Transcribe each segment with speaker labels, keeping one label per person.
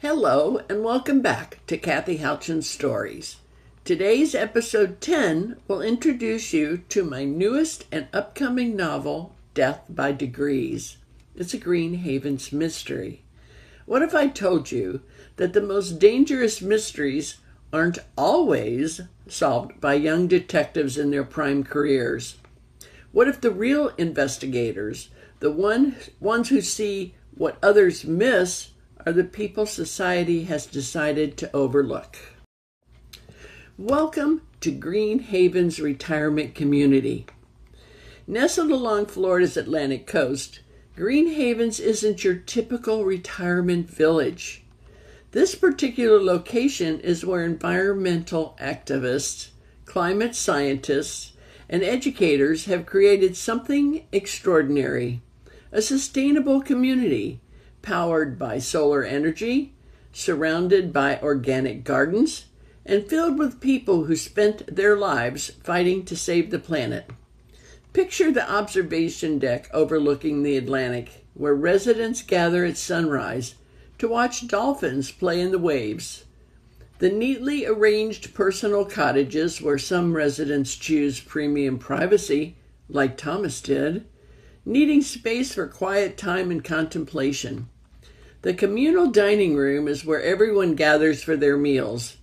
Speaker 1: Hello and welcome back to Kathy Houchins Stories. Today's episode 10 will introduce you to my newest and upcoming novel, Death by Degrees. It's a Green Havens mystery. What if I told you that the most dangerous mysteries aren't always solved by young detectives in their prime careers? What if the real investigators, the ones who see what others miss, are the people society has decided to overlook? Welcome to Green Havens Retirement Community. Nestled along Florida's Atlantic coast, Green Havens isn't your typical retirement village. This particular location is where environmental activists, climate scientists, and educators have created something extraordinary, a sustainable community powered by solar energy, surrounded by organic gardens, and filled with people who spent their lives fighting to save the planet. Picture the observation deck overlooking the Atlantic, where residents gather at sunrise to watch dolphins play in the waves. The neatly arranged personal cottages where some residents choose premium privacy, like Thomas did, needing space for quiet time and contemplation. The communal dining room is where everyone gathers for their meals,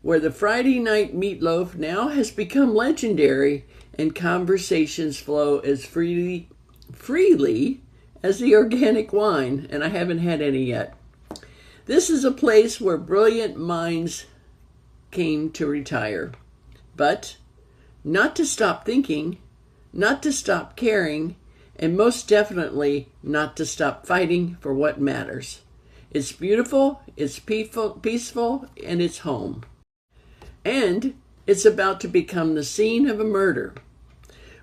Speaker 1: where the Friday night meatloaf now has become legendary and conversations flow as freely as the organic wine, and I haven't had any yet. This is a place where brilliant minds came to retire, but not to stop thinking, not to stop caring, and most definitely not to stop fighting for what matters. It's beautiful, it's peaceful, and it's home. And it's about to become the scene of a murder.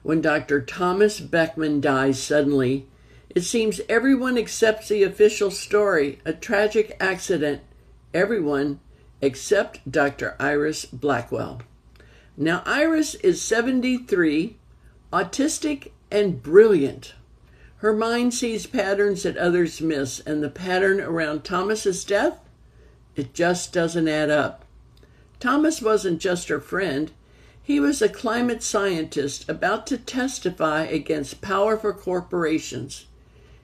Speaker 1: When Dr. Thomas Beckman dies suddenly, it seems everyone accepts the official story, a tragic accident. Everyone except Dr. Iris Blackwell. Now, Iris is 73, autistic, and brilliant. Her mind sees patterns that others miss, and the pattern around Thomas's death, it just doesn't add up. Thomas wasn't just her friend. He was a climate scientist about to testify against powerful corporations.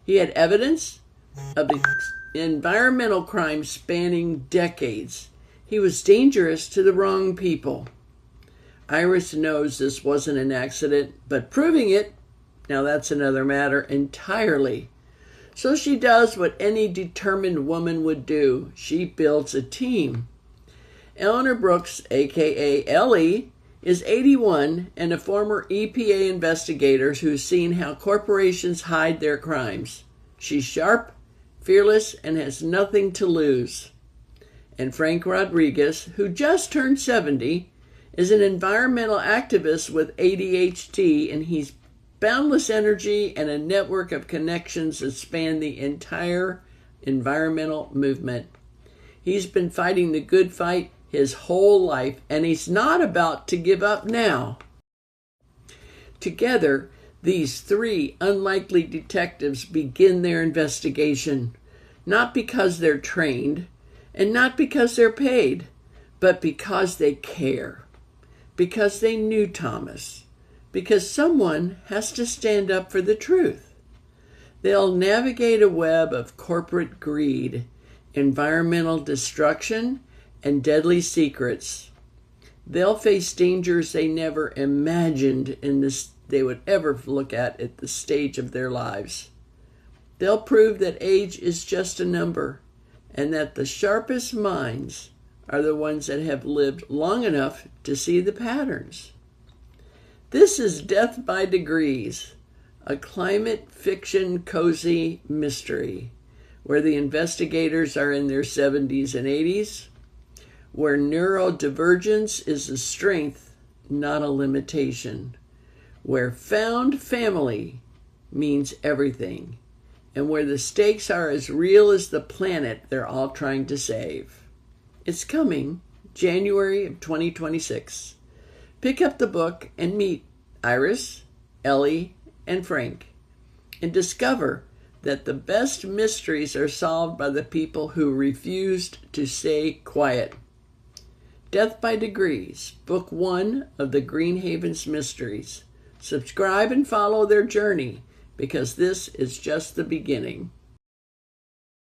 Speaker 1: He had evidence of environmental crimes spanning decades. He was dangerous to the wrong people. Iris knows this wasn't an accident, but proving it, now that's another matter entirely. So she does what any determined woman would do. She builds a team. Eleanor Brooks, aka Ellie, is 81 and a former EPA investigator who's seen how corporations hide their crimes. She's sharp, fearless, and has nothing to lose. And Frank Rodriguez, who just turned 70, is an environmental activist with ADHD, and he's boundless energy and a network of connections that span the entire environmental movement. He's been fighting the good fight his whole life, and he's not about to give up now. Together, these three unlikely detectives begin their investigation, not because they're trained, and not because they're paid, but because they care, because they knew Thomas, because someone has to stand up for the truth. They'll navigate a web of corporate greed, environmental destruction, and deadly secrets. They'll face dangers they never imagined they would ever look at the stage of their lives. They'll prove that age is just a number, and that the sharpest minds are the ones that have lived long enough to see the patterns. This is Death by Degrees, a climate fiction cozy mystery, where the investigators are in their 70s and 80s, where neurodivergence is a strength, not a limitation, where found family means everything, and where the stakes are as real as the planet they're all trying to save. It's coming January of 2026. Pick up the book and meet Iris, Ellie, and Frank, and discover that the best mysteries are solved by the people who refused to stay quiet. Death by Degrees, Book 1 of the Green Havens Mysteries. Subscribe and follow their journey, because this is just the beginning.